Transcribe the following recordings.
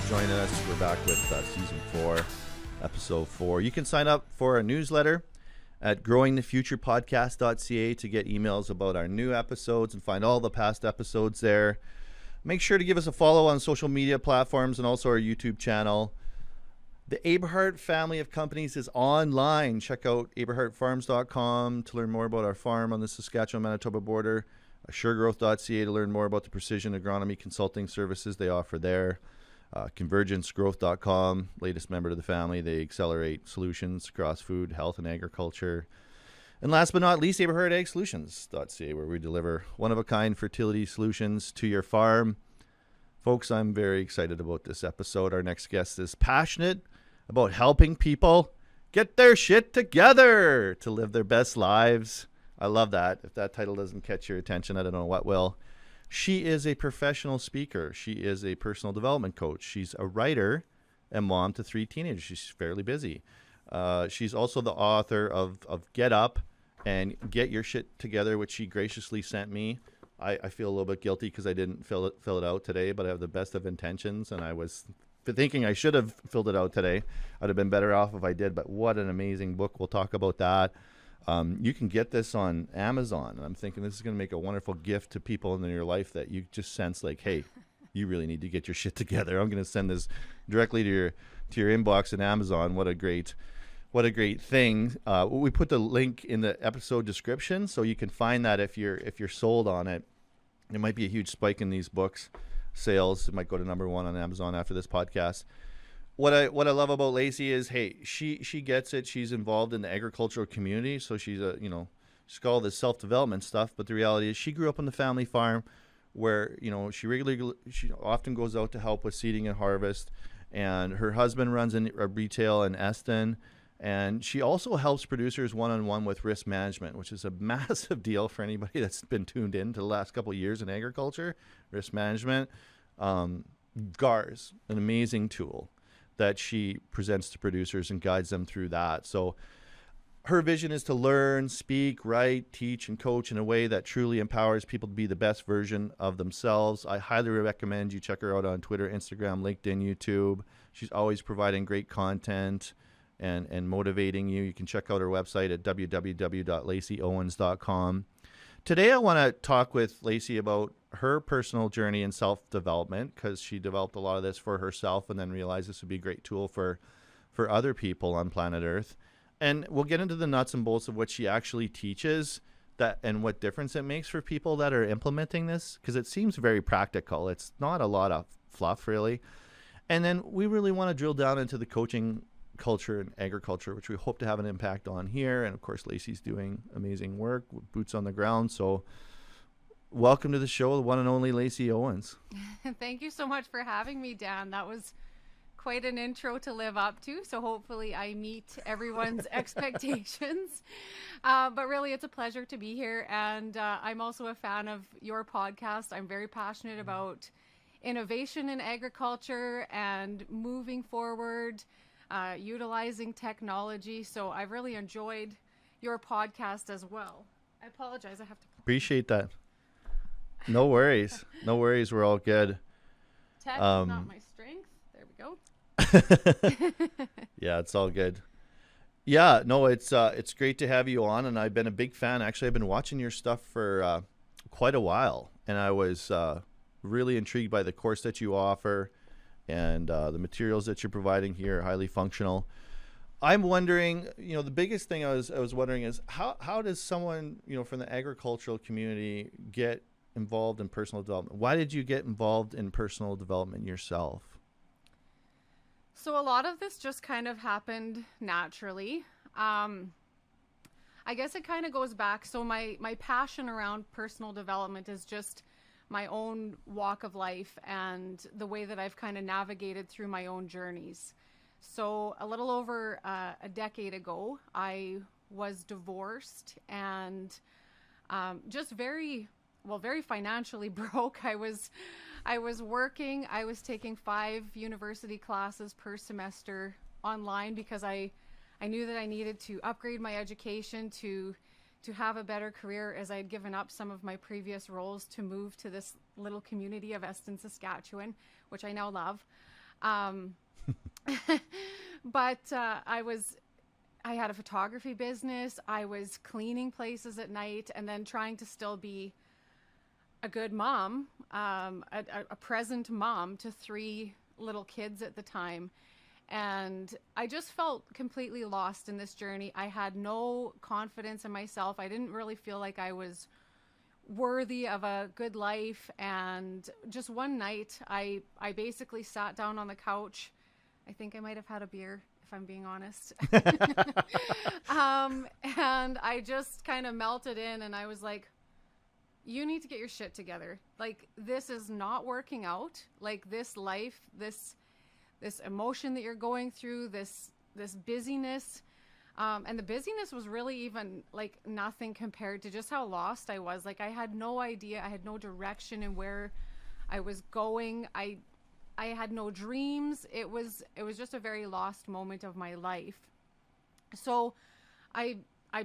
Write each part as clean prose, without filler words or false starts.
joining us. We're back with Season 4, Episode 4. You can sign up for our newsletter at growingthefuturepodcast.ca to get emails about our new episodes and find all the past episodes there. Make sure to give us a follow on social media platforms and also our YouTube channel. The Aberhart family of companies is online. Check out aberhartfarms.com to learn more about our farm on the Saskatchewan-Manitoba border. Suregrowth.ca to learn more about the precision agronomy consulting services they offer there. Convergencegrowth.com, latest member to the family. They accelerate solutions across food, health, and agriculture. And last but not least, AberhartAgSolutions.ca, where we deliver one-of-a-kind fertility solutions to your farm. Folks, I'm very excited about this episode. Our next guest is passionate about helping people get their shit together to live their best lives. I love that. If that title doesn't catch your attention, I don't know what will. She is a professional speaker. She is a personal development coach. She's a writer and mom to 3 teenagers. She's fairly busy. She's also the author of Get Up and Get Your Shit Together, which she graciously sent me. I feel a little bit guilty because I didn't fill it out today, but I have the best of intentions, and I was thinking I should have filled it out today. I'd have been better off if I did, but what an amazing book. We'll talk about that. You can get this on Amazon, and I'm thinking this is going to make a wonderful gift to people in your life that you just sense like, hey, you really need to get your shit together. I'm going to send this directly to your inbox in Amazon. What a great thing. We put the link in the episode description, so you can find that if you're sold on it. It might be a huge spike in these books sales. It might go to number 1 on Amazon after this podcast. What I love about Lacey is, hey, she gets it. She's involved in the agricultural community, so she's she's got all this self-development stuff. But the reality is, she grew up on the family farm, where she often goes out to help with seeding and harvest. And her husband runs a retail in Eston, and she also helps producers one-on-one with risk management, which is a massive deal for anybody that's been tuned in to the last couple of years in agriculture. Risk management, GARS, an amazing tool that she presents to producers and guides them through that. So her vision is to learn, speak, write, teach, and coach in a way that truly empowers people to be the best version of themselves. I highly recommend you check her out on Twitter, Instagram, LinkedIn, YouTube. She's always providing great content and motivating you. You can check out her website at www.laceyowens.com. Today I want to talk with Lacey about her personal journey in self-development, because she developed a lot of this for herself and then realized this would be a great tool for other people on planet Earth. And we'll get into the nuts and bolts of what she actually teaches that and what difference it makes for people that are implementing this, because it seems very practical. It's not a lot of fluff, really. And then we really want to drill down into the coaching culture and agriculture, which we hope to have an impact on here. And of course, Lacey's doing amazing work with boots on the ground. So welcome to the show, the one and only Lacey Owens. Thank you so much for having me, Dan. That was quite an intro to live up to. So hopefully I meet everyone's expectations. But really, it's a pleasure to be here. And I'm also a fan of your podcast. I'm very passionate about innovation in agriculture and moving forward, utilizing technology. So I've really enjoyed your podcast as well. I apologize. I have to appreciate that. No worries. No worries. We're all good. Tech is not my strength. There we go. Yeah, it's all good. Yeah, no, it's great to have you on, and I've been a big fan. Actually, I've been watching your stuff for quite a while, and I was really intrigued by the course that you offer, and the materials that you're providing here are highly functional. I'm wondering, the biggest thing I was wondering is how does someone, from the agricultural community get involved in personal development? Why did you get involved in personal development yourself? So a lot of this just kind of happened naturally. I guess it kind of goes back. So my passion around personal development is just my own walk of life and the way that I've kind of navigated through my own journeys. So a little over a decade ago, I was divorced and just very financially broke. I was working. I was taking 5 university classes per semester online because I knew that I needed to upgrade my education to have a better career, as I had given up some of my previous roles to move to this little community of Eston, Saskatchewan, which I now love. Um, but I had a photography business. I was cleaning places at night and then trying to still be a good mom, a present mom to 3 little kids at the time. And I just felt completely lost in this journey. I had no confidence in myself. I didn't really feel like I was worthy of a good life. And just one night, I basically sat down on the couch. I think I might have had a beer, if I'm being honest. And I just kind of melted in, and I was like, you need to get your shit together. Like, this is not working out. Like, this life, this emotion that you're going through, this busyness, and the busyness was really even like nothing compared to just how lost I was. Like, I had no idea. I had no direction in where I was going. I had no dreams. It was just a very lost moment of my life. So I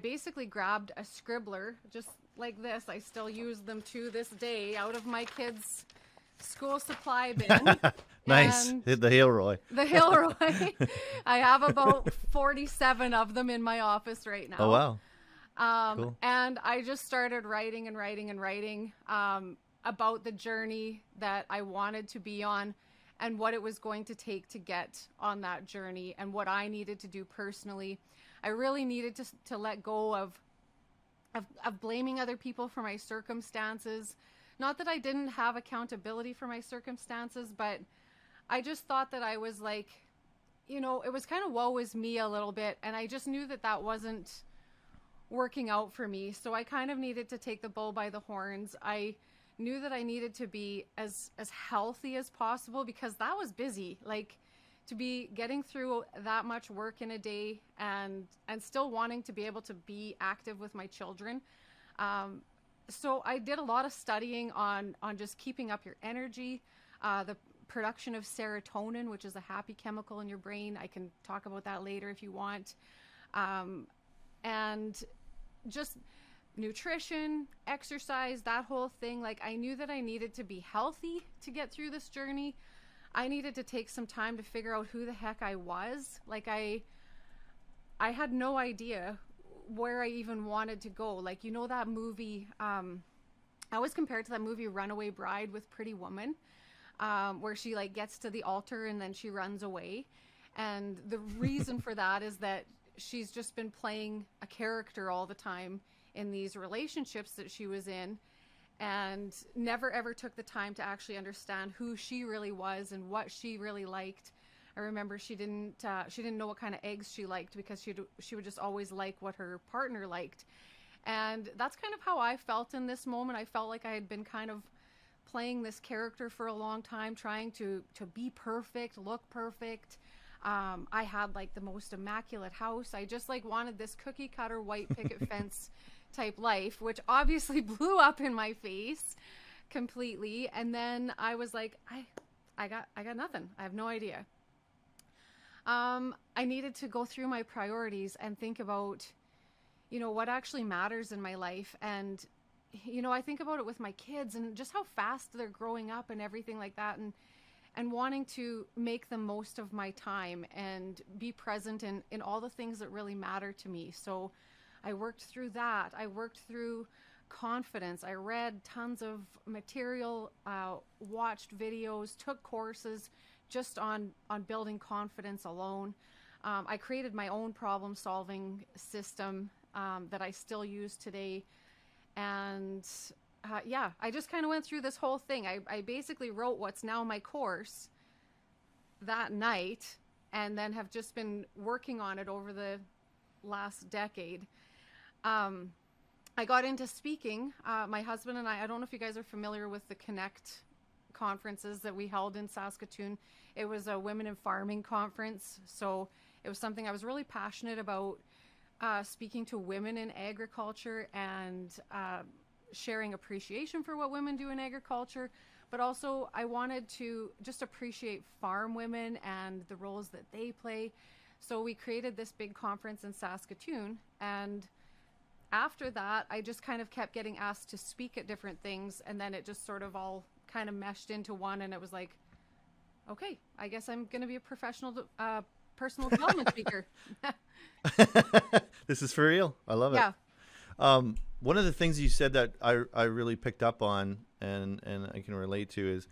basically grabbed a scribbler just like this. I still use them to this day, out of my kids' school supply bin. Nice. Hit the Hilroy. The Hilroy. I have about 47 of them in my office right now. Oh, wow. Cool. And I just started writing and writing and writing about the journey that I wanted to be on and what it was going to take to get on that journey and what I needed to do personally. I really needed to let go of blaming other people for my circumstances. Not that I didn't have accountability for my circumstances, but I just thought that I was like, you know, it was kind of woe is me a little bit. And I just knew that that wasn't working out for me. So I kind of needed to take the bull by the horns. I knew that I needed to be as healthy as possible, because that was busy. Like, to be getting through that much work in a day and still wanting to be able to be active with my children. So I did a lot of studying on just keeping up your energy, the production of serotonin, which is a happy chemical in your brain. I can talk about that later if you want. And just nutrition, exercise, that whole thing. Like, I knew that I needed to be healthy to get through this journey. I needed to take some time to figure out who the heck I was. Like, I had no idea where I even wanted to go. Like, you know that movie, I always compare it to that movie Runaway Bride with Pretty Woman, where she like gets to the altar and then she runs away. And the reason for that is that she's just been playing a character all the time in these relationships that she was in, and never ever took the time to actually understand who she really was and what she really liked. I remember she didn't know what kind of eggs she liked, because she would just always like what her partner liked. And that's kind of how I felt in this moment. I felt like I had been kind of playing this character for a long time, trying to be perfect, look perfect. I had like the most immaculate house. I just like wanted this cookie cutter white picket fence type life, which obviously blew up in my face completely. And then I was like, I got nothing. I have no idea. I needed to go through my priorities and think about, you know, what actually matters in my life. And, you know, I think about it with my kids and just how fast they're growing up and everything like that. And wanting to make the most of my time and be present in all the things that really matter to me. So I worked through that. I worked through confidence. I read tons of material, watched videos, took courses just on building confidence alone. I created my own problem-solving system that I still use today. And yeah, I just kind of went through this whole thing. I basically wrote what's now my course that night, and then have just been working on it over the last decade. I got into speaking. My husband and I don't know if you guys are familiar with the Connect conferences that we held in Saskatoon. It was a women in farming conference. So it was something I was really passionate about, speaking to women in agriculture and sharing appreciation for what women do in agriculture. But also I wanted to just appreciate farm women and the roles that they play. So we created this big conference in Saskatoon, and after that, I just kind of kept getting asked to speak at different things, and then it just sort of all kind of meshed into one, and it was like, okay, I guess I'm going to be a professional personal development speaker. This is for real. I love it. Yeah. One of the things you said that I really picked up on and I can relate to is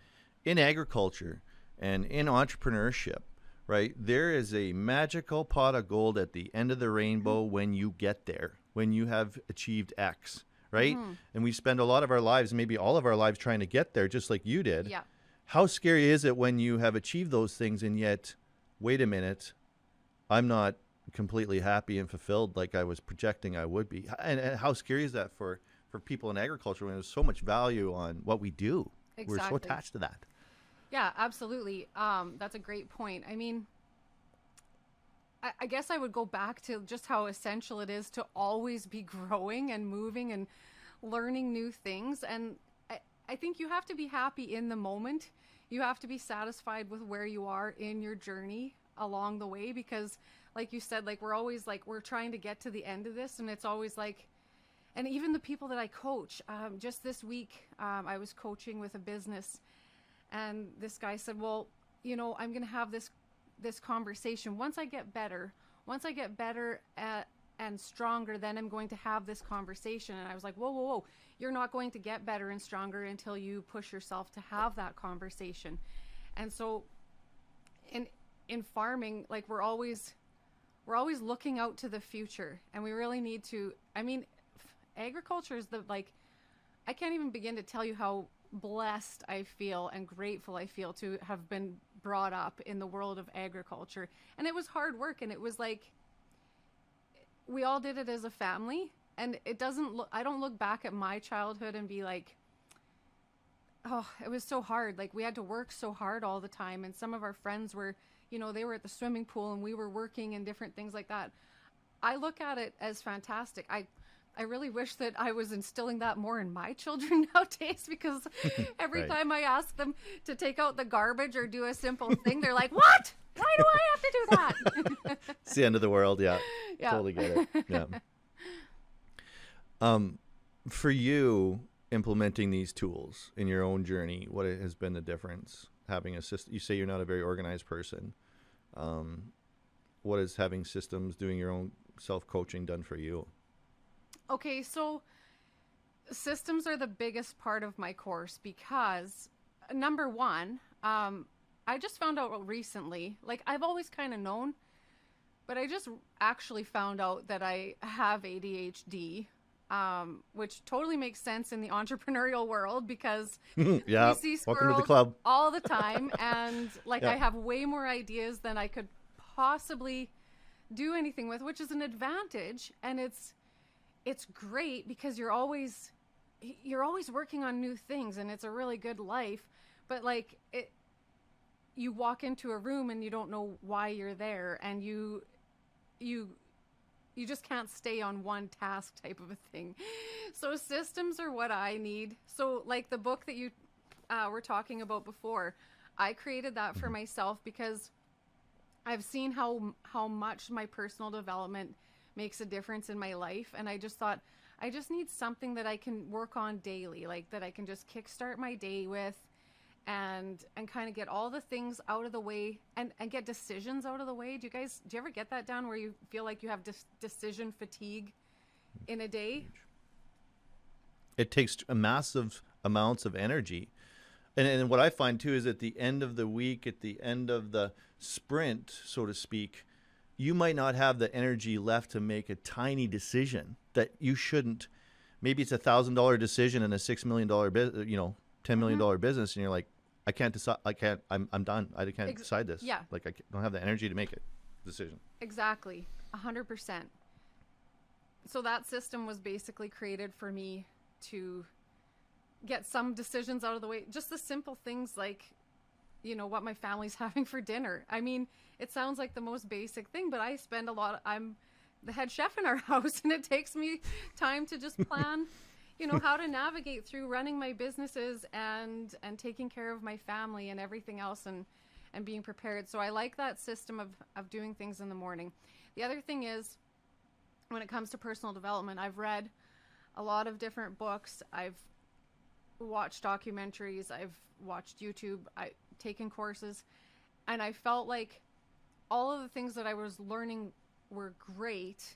in agriculture and in entrepreneurship, right? There is a magical pot of gold at the end of the rainbow when you get there, when you have achieved X, right? And we spend a lot of our lives, maybe all of our lives, trying to get there, just like you did. Yeah. How scary is it when you have achieved those things and yet, wait a minute, I'm not completely happy and fulfilled like I was projecting I would be? And how scary is that for people in agriculture when there's so much value on what we do? Exactly. We're so attached to that. Yeah, absolutely. That's a great point. I mean, I guess I would go back to just how essential it is to always be growing and moving and learning new things. And I think you have to be happy in the moment. You have to be satisfied with where you are in your journey along the way, because like you said, like we're always like, we're trying to get to the end of this, and it's always like, and even the people that I coach, just this week, I was coaching with a business, and this guy said, well, you know, I'm going to have this conversation. Once I get better and stronger, then I'm going to have this conversation. And I was like, whoa. You're not going to get better and stronger until you push yourself to have that conversation. And so in farming, like we're always looking out to the future, and we really need to, I mean, agriculture is I can't even begin to tell you how blessed I feel and grateful I feel to have been brought up in the world of agriculture. And it was hard work, and it was like, we all did it as a family, and I don't look back at my childhood and be like, oh, it was so hard. Like we had to work so hard all the time. And some of our friends were, you know, they were at the swimming pool and we were working and different things like that. I look at it as fantastic. I really wish that I was instilling that more in my children nowadays, because every Right. time I ask them to take out the garbage or do a simple thing, they're like, what? Why do I have to do that? It's the end of the world. Yeah. Yeah. Totally get it. Yeah. For you, implementing these tools in your own journey, what has been the difference? Having a system, you say you're not a very organized person. What is having systems, doing your own self-coaching done for you? Okay, so systems are the biggest part of my course because, number one, I just found out recently, like I've always kind of known, but I just actually found out that I have ADHD, which totally makes sense in the entrepreneurial world because Yeah. we see Welcome to the squirrels club. all the time, and like Yeah. I have way more ideas than I could possibly do anything with, which is an advantage, and it's great because you're always working on new things, and it's a really good life. But like you walk into a room and you don't know why you're there, and you just can't stay on one task type of a thing. So systems are what I need. So like the book that you were talking about before, I created that for myself because I've seen how much my personal development makes a difference in my life. And I just thought, I just need something that I can work on daily, like that I can just kickstart my day with and kind of get all the things out of the way and get decisions out of the way. Do you ever get that down where you feel like you have decision fatigue in a day? It takes a massive amounts of energy. And what I find too is at the end of the week, at the end of the sprint, so to speak, you might not have the energy left to make a tiny decision that you shouldn't. Maybe it's $1,000 decision in a $6 million business, $10 million business, and you're like, I can't decide. I'm done. I can't decide this. Yeah. Like I don't have the energy to make a decision. Exactly. 100%. So that system was basically created for me to get some decisions out of the way. Just the simple things like, what my family's having for dinner. I mean, it sounds like the most basic thing, but I'm the head chef in our house, and it takes me time to just plan, how to navigate through running my businesses and taking care of my family and everything else and being prepared. So I like that system of doing things in the morning. The other thing is, when it comes to personal development, I've read a lot of different books. I've watched documentaries. I've watched YouTube. I've taken courses. And I felt like all of the things that I was learning were great,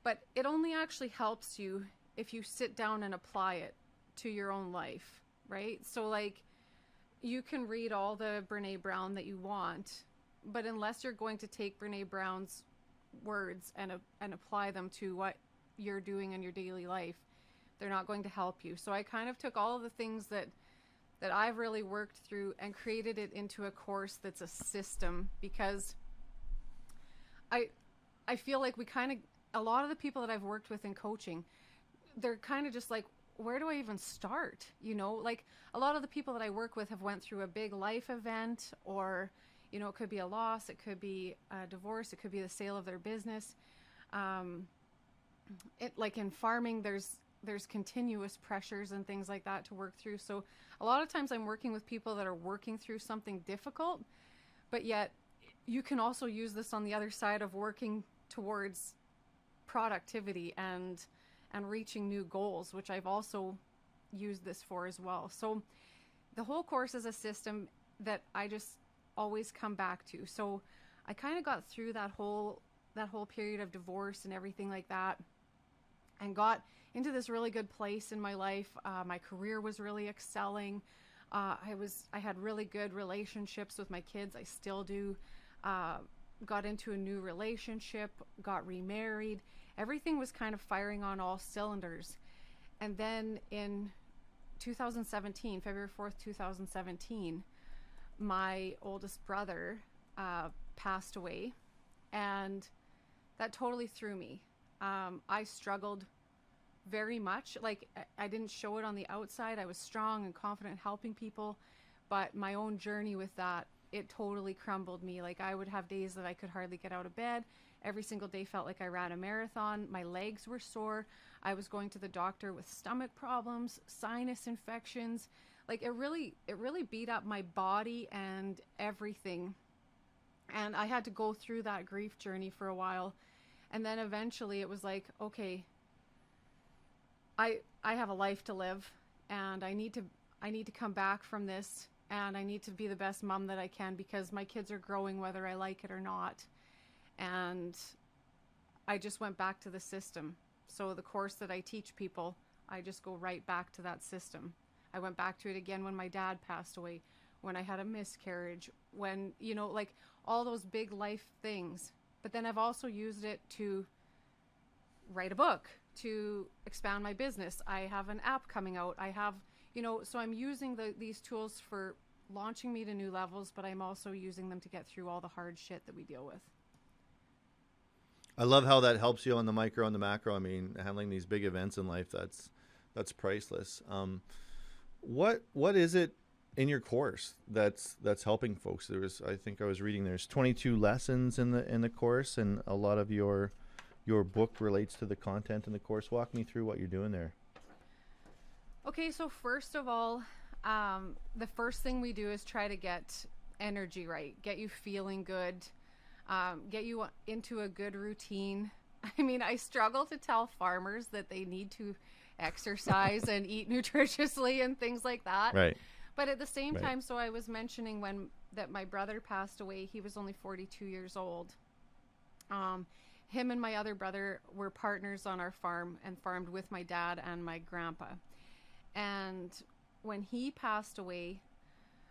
but it only actually helps you if you sit down and apply it to your own life, right? So like, you can read all the Brene Brown that you want, but unless you're going to take Brene Brown's words and apply them to what you're doing in your daily life, they're not going to help you. So I kind of took all of the things that I've really worked through and created it into a course that's a system, because I feel like a lot of the people that I've worked with in coaching, they're kind of just like, where do I even start? You know, like a lot of the people that I work with have went through a big life event, or, you know, it could be a loss, it could be a divorce, it could be the sale of their business. Like in farming, there's continuous pressures and things like that to work through. So a lot of times I'm working with people that are working through something difficult, but yet you can also use this on the other side of working towards productivity and reaching new goals, which I've also used this for as well. So the whole course is a system that I just always come back to. So I kind of got through that whole period of divorce and everything like that, and got into this really good place in my life. My career was really excelling. I had really good relationships with my kids. I still do. Got into a new relationship, got remarried. Everything was kind of firing on all cylinders. And then in 2017, February 4th, 2017, my oldest brother passed away, and that totally threw me. I struggled very much. Like, I didn't show it on the outside. I was strong and confident helping people, but my own journey with that, it totally crumbled me. Like, I would have days that I could hardly get out of bed. Every single day felt like I ran a marathon. My legs were sore. I was going to the doctor with stomach problems, sinus infections. Like, it really beat up my body and everything. And I had to go through that grief journey for a while. And then eventually it was like, okay, I have a life to live, and I need to come back from this, and I need to be the best mom that I can, because my kids are growing whether I like it or not. And I just went back to the system. So the course that I teach people, I just go right back to that system. I went back to it again when my dad passed away, when I had a miscarriage, when, you know, like all those big life things. But then I've also used it to write a book, to expand my business. I have an app coming out. I have, you know, so I'm using these tools for launching me to new levels, but I'm also using them to get through all the hard shit that we deal with. I love how that helps you on the micro and the macro. I mean, handling these big events in life, that's priceless. What is it in your course that's helping folks? I think I was reading there's 22 lessons in the course, and a lot of your book relates to the content in the course. Walk me through what you're doing there. Okay, so first of all, the first thing we do is try to get energy right, get you feeling good, get you into a good routine. I mean, I struggle to tell farmers that they need to exercise and eat nutritiously and things like that. Right. But at the same time, so I was mentioning that my brother passed away. He was only 42 years old. Him and my other brother were partners on our farm and farmed with my dad and my grandpa. And when he passed away,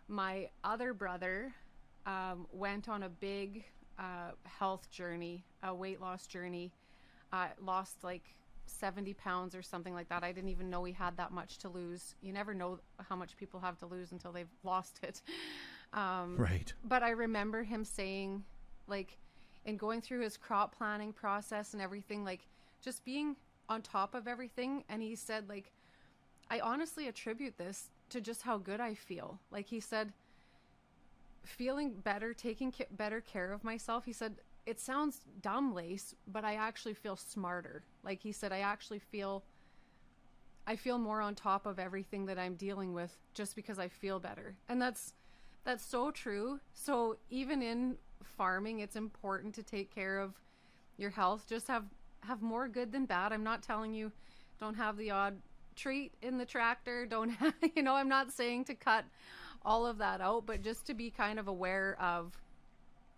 my other brother went on a big health journey, a weight loss journey, lost like 70 pounds or something like that. I didn't even know he had that much to lose. You never know how much people have to lose until they've lost it. Right. But I remember him saying, like, in going through his crop planning process and everything, like, just being on top of everything. And he said, like, I honestly attribute this to just how good I feel. Like, he said, feeling better, taking better care of myself. He said, it sounds dumb, Lace, but I actually feel smarter. Like he said, I feel more on top of everything that I'm dealing with just because I feel better. And that's so true. So even in farming, it's important to take care of your health. Just have more good than bad. I'm not telling you don't have the odd treat in the tractor. Don't have, I'm not saying to cut all of that out, but just to be kind of aware of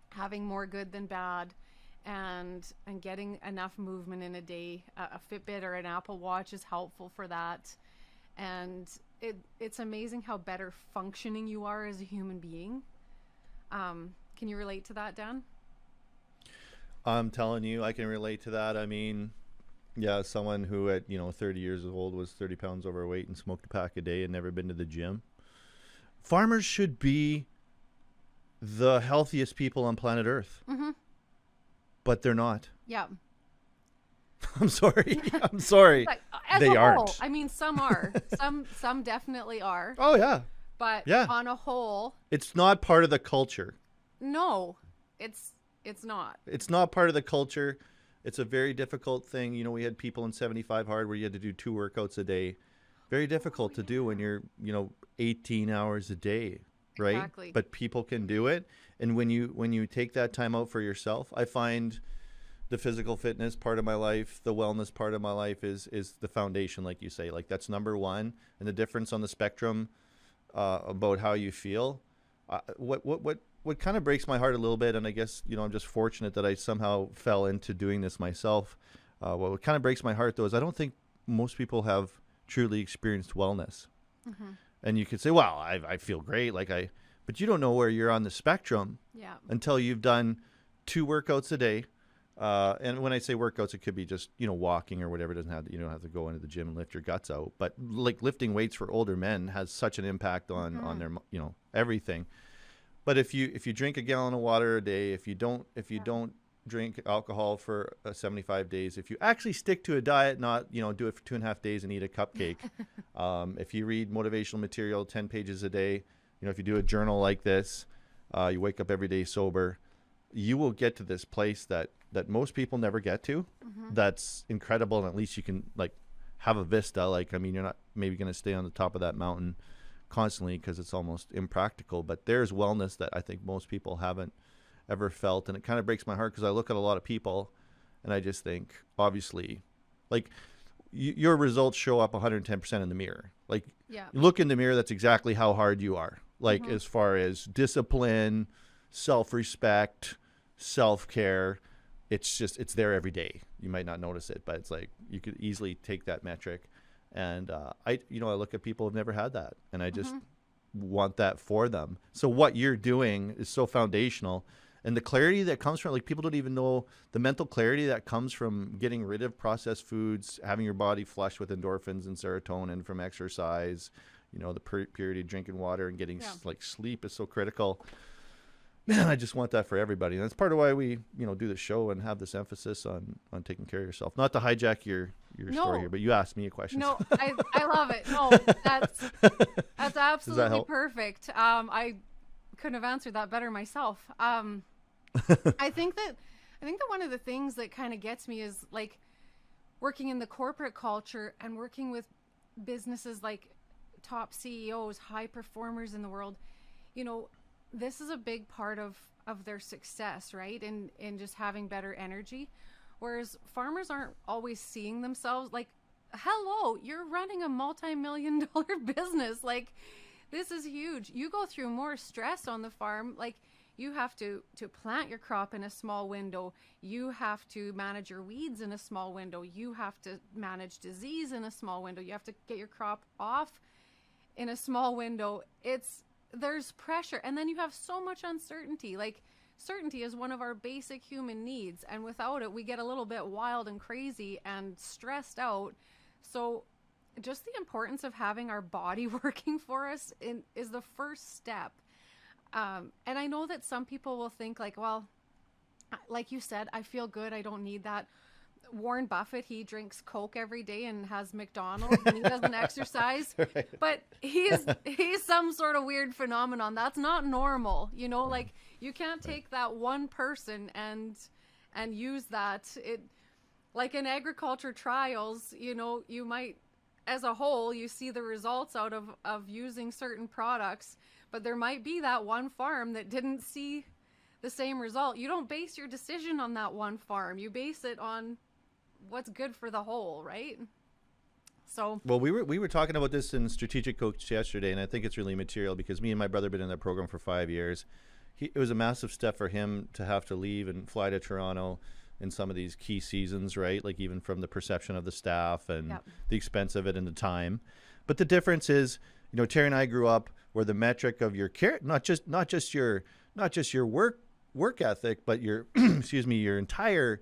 having more good than bad, and getting enough movement in a day. A Fitbit or an Apple Watch is helpful for that. And it's amazing how better functioning you are as a human being. Can you relate to that, Dan? I'm telling you, I can relate to that. I mean, yeah, someone who at 30 years old was 30 pounds overweight and smoked a pack a day and never been to the gym. Farmers should be the healthiest people on planet Earth. Mm-hmm. But they're not. Yeah. I'm sorry. I'm sorry. They aren't. I mean, some are. Some definitely are. Oh, yeah. But yeah. On a whole, it's not part of the culture. No, it's not. It's not part of the culture. It's a very difficult thing. We had people in 75 Hard where you had to do 2 workouts a day. Very difficult to do when you're, 18 hours a day, right? Exactly. But people can do it. And when you take that time out for yourself, I find the physical fitness part of my life, the wellness part of my life is the foundation, like you say. Like, that's number one. And the difference on the spectrum about how you feel. What kind of breaks my heart a little bit, and I guess, I'm just fortunate that I somehow fell into doing this myself. What kind of breaks my heart, though, is I don't think most people have truly experienced wellness. Mm-hmm. And you could say, well, I feel great. But you don't know where you're on the spectrum until you've done 2 workouts a day. And when I say workouts, it could be just, walking or whatever. You don't have to go into the gym and lift your guts out. But like lifting weights for older men has such an impact on their, everything. But if you drink a gallon of water a day, if you don't drink alcohol for 75 days, if you actually stick to a diet, not, do it for 2.5 days and eat a cupcake, if you read motivational material 10 pages a day, if you do a journal like this, you wake up every day sober, you will get to this place that most people never get to. Mm-hmm. That's incredible. And at least you can have a vista. You're not maybe going to stay on the top of that mountain constantly because it's almost impractical, but there's wellness that I think most people haven't ever felt. And it kind of breaks my heart because I look at a lot of people and I just think, obviously, your results show up 110% in the mirror. You look in the mirror, that's exactly how hard you are. Mm-hmm. As far as discipline, self-respect, self-care, it's there every day. You might not notice it, but it's you could easily take that metric. And I look at people who've never had that, and I just want that for them. So what you're doing is so foundational, and the clarity that comes from people don't even know the mental clarity that comes from getting rid of processed foods, having your body flushed with endorphins and serotonin from exercise, the purity of drinking water and getting sleep is so critical. Man, I just want that for everybody. And that's part of why we, do the show and have this emphasis on taking care of yourself. Not to hijack your story here, but you asked me a question. No, I love it. No, that's absolutely perfect. I couldn't have answered that better myself. I think that one of the things that kind of gets me is working in the corporate culture and working with businesses like top CEOs, high performers in the world. This is a big part of their success, right? In just having better energy. Whereas farmers aren't always seeing themselves hello, you're running a multi-million-dollar business. This is huge. You go through more stress on the farm. You have to plant your crop in a small window. You have to manage your weeds in a small window. You have to manage disease in a small window. You have to get your crop off in a small window. There's pressure, and then you have so much uncertainty. Certainty is one of our basic human needs, and without it we get a little bit wild and crazy and stressed out. So just the importance of having our body working for us is the first step. And I know that some people will think well, like you said, I feel good, I don't need that. Warren Buffett, he drinks Coke every day and has McDonald's and he doesn't exercise. Right. But he's some sort of weird phenomenon. That's not normal. You can't take that one person and use that. In agriculture trials, you might, as a whole, you see the results out of using certain products, but there might be that one farm that didn't see the same result. You don't base your decision on that one farm. You base it on what's good for the whole, right? So, Well, we were talking about this in Strategic Coach yesterday, and I think it's really material because me and my brother have been in that program for 5 years. It was a massive step for him to have to leave and fly to Toronto in some of these key seasons, right? Like even from the perception of the staff and yep. the expense of it and the time. But the difference is, you know, Terry and I grew up where the metric of your care, not just your work ethic, but your excuse me, your entire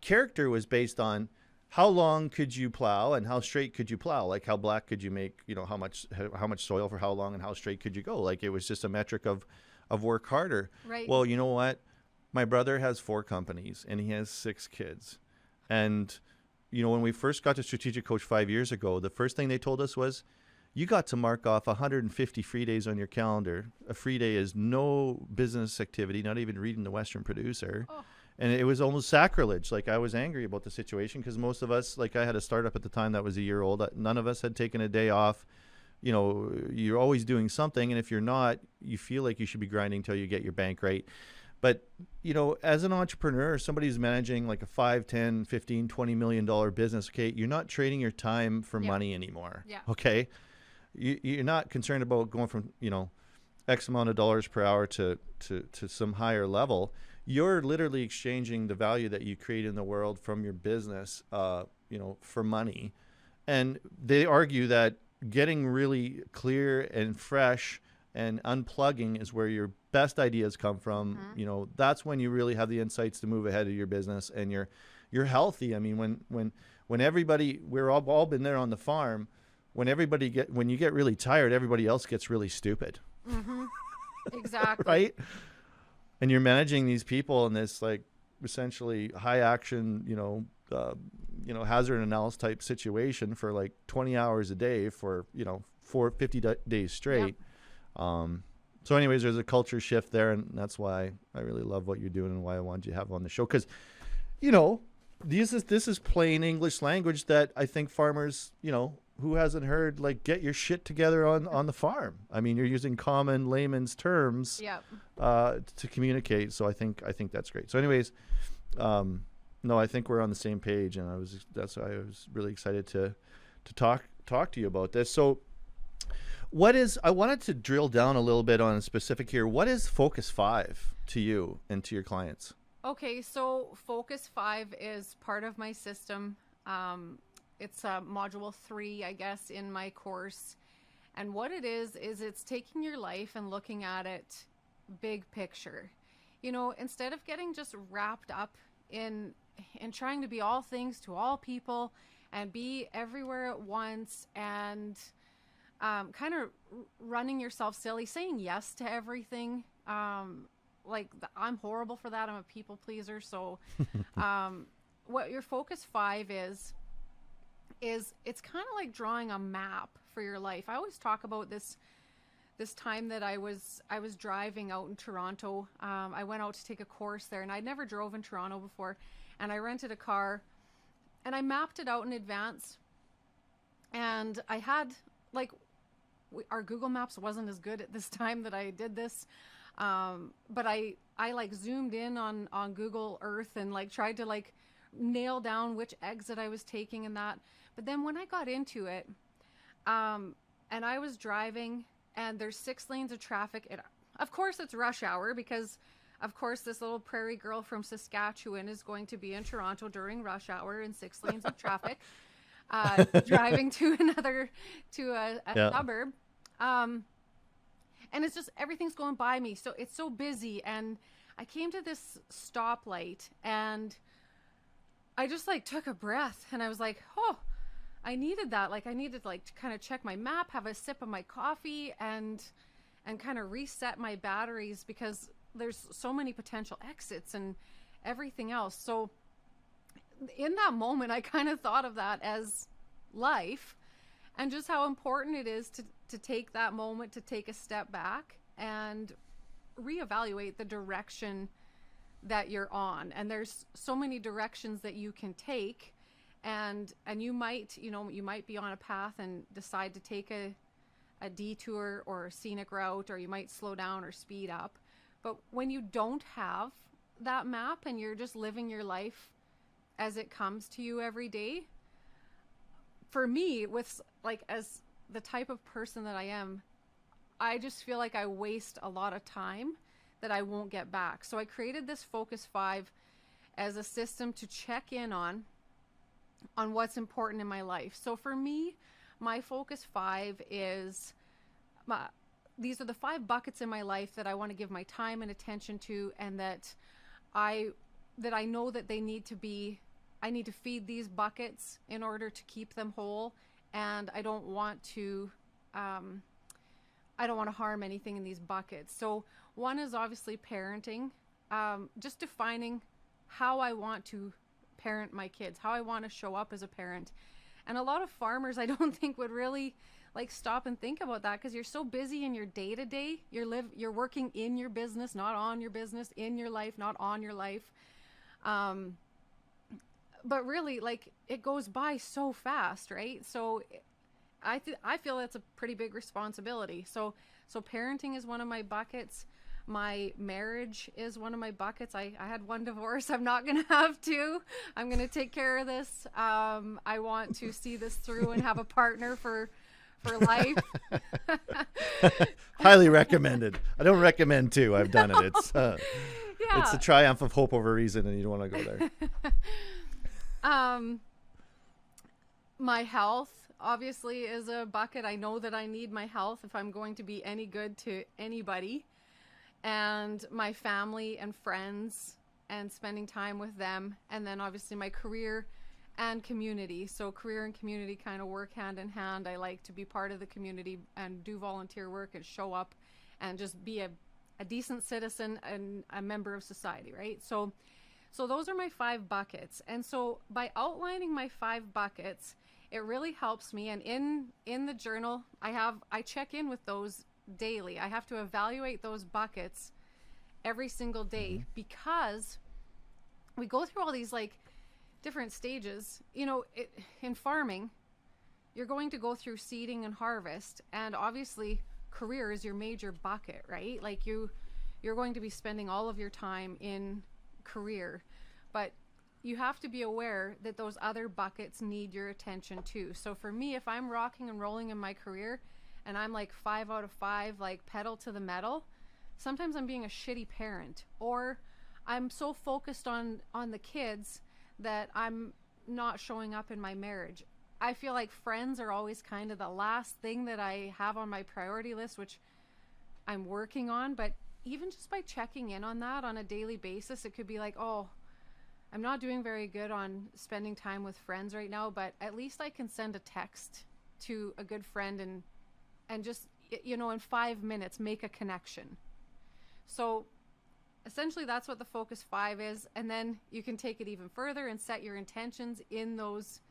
character was based on how long could you plow and how straight could you plow? Like how black could you make, you know, how much soil for how long and how straight could you go? Like it was just a metric of work harder. Right. Well, you know what? My brother has 4 companies and he has 6 kids. And, you know, when we first got to Strategic Coach 5 years ago, the first thing they told us was, you got to mark off 150 free days on your calendar. A free day is no business activity, not even reading the Western Producer. Oh. And it was almost sacrilege. Like I was angry about the situation because most of us, like I had a startup at the time that was a year old. None of us had taken a day off. You know, you're always doing something. And if you're not, you feel like you should be grinding till you get your bank right. But, you know, as an entrepreneur, somebody who's managing like a 5, 10, 15, $20 million business, okay, you're not trading your time for money anymore. Yeah. Okay. You're not concerned about going from, you know, X amount of dollars per hour to some higher level. You're literally exchanging the value that you create in the world from your business, you know, for money. And they argue that getting really clear and fresh and unplugging is where your best ideas come from. Mm-hmm. You know, that's when you really have the insights to move ahead of your business and you're healthy. I mean, when everybody, we're all been there on the farm. When you get really tired, everybody else gets really stupid. Mm-hmm. Exactly. Right? And you're managing these people in this like essentially high action, hazard analysis type situation for like 20 hours a day for, 50 days straight. Yep. So anyways, there's a culture shift there. And that's why I really love what you're doing and why I wanted you to have on the show. Cause this is plain English language that I think farmers, who hasn't heard, like, get your shit together on the farm. I mean, you're using common layman's terms to communicate. So I think that's great. So anyways, no, I think we're on the same page, and that's why I was really excited to talk to you about this. So I wanted to drill down a little bit on a specific here. What is Focus 5 to you and to your clients? Okay, so Focus 5 is part of my system. It's module 3, I guess, in my course. And what it is it's taking your life and looking at it big picture. Instead of getting just wrapped up in trying to be all things to all people and be everywhere at once and kind of running yourself silly, saying yes to everything. I'm horrible for that. I'm a people pleaser. So what your Focus 5 is it's kind of like drawing a map for your life. I always talk about this time that I was driving out in Toronto. I went out to take a course there, and I'd never drove in Toronto before, and I rented a car and I mapped it out in advance. And I had our Google Maps wasn't as good at this time that I did this. But I zoomed in on Google Earth and tried to nail down which exit I was taking and that. But then when I got into it, and I was driving and there's 6 lanes of traffic. Of course it's rush hour because of course this little prairie girl from Saskatchewan is going to be in Toronto during rush hour in 6 lanes of traffic, driving to a suburb. And it's just, everything's going by me. So it's so busy. And I came to this stoplight and I just took a breath and I was like, oh, I needed that. I needed to kind of check my map, have a sip of my coffee and kind of reset my batteries because there's so many potential exits and everything else. So in that moment, I kind of thought of that as life and just how important it is to take that moment, to take a step back and reevaluate the direction that you're on. And there's so many directions that you can take, and you might be on a path and decide to take a detour or a scenic route, or you might slow down or speed up. But when you don't have that map and you're just living your life as it comes to you every day, for me, with like, as the type of person that I am, I just feel like I waste a lot of time that I won't get back. So I created this Focus 5 as a system to check in on what's important in my life. So for me, my Focus 5 is these are the 5 buckets in my life that I want to give my time and attention to, and that I know that they need to be, I need to feed these buckets in order to keep them whole, and I don't want to harm anything in these buckets. So one is obviously parenting, just defining how I want to parent my kids, how I want to show up as a parent. And a lot of farmers, I don't think, would really like stop and think about that, because you're so busy in your day-to-day. You're working in your business, not on your business, in your life, not on your life. But really, like, it goes by so fast, right? So I feel that's a pretty big responsibility. So parenting is one of my buckets. My marriage is one of my buckets. I had one divorce. I'm not going to have two. I'm going to take care of this. I want to see this through and have a partner for life. Highly recommended. I don't recommend two. I've done it. It's a triumph of hope over reason, and you don't want to go there. My health obviously is a bucket. I know that I need my health if I'm going to be any good to anybody. And my family and friends, and spending time with them. And then obviously my career and community. So career and community kind of work hand in hand. I like to be part of the community and do volunteer work and show up and just be a decent citizen and a member of society, right? So those are my 5 buckets. And so by outlining my 5 buckets, it really helps me. And in the journal, I check in with those daily. I have to evaluate those buckets every single day, because we go through all these like different stages. You know, in farming, you're going to go through seeding and harvest, and obviously career is your major bucket, right? Like you're going to be spending all of your time in career, but you have to be aware that those other buckets need your attention too. So for me, if I'm rocking and rolling in my career and I'm like 5 out of 5, like pedal to the metal, sometimes I'm being a shitty parent, or I'm so focused on the kids that I'm not showing up in my marriage. I feel like friends are always kind of the last thing that I have on my priority list, which I'm working on. But even just by checking in on that on a daily basis, it could be like, oh, I'm not doing very good on spending time with friends right now, but at least I can send a text to a good friend and just, you know, in 5 minutes, make a connection. So essentially that's what the Focus 5 is. And then you can take it even further and set your intentions in those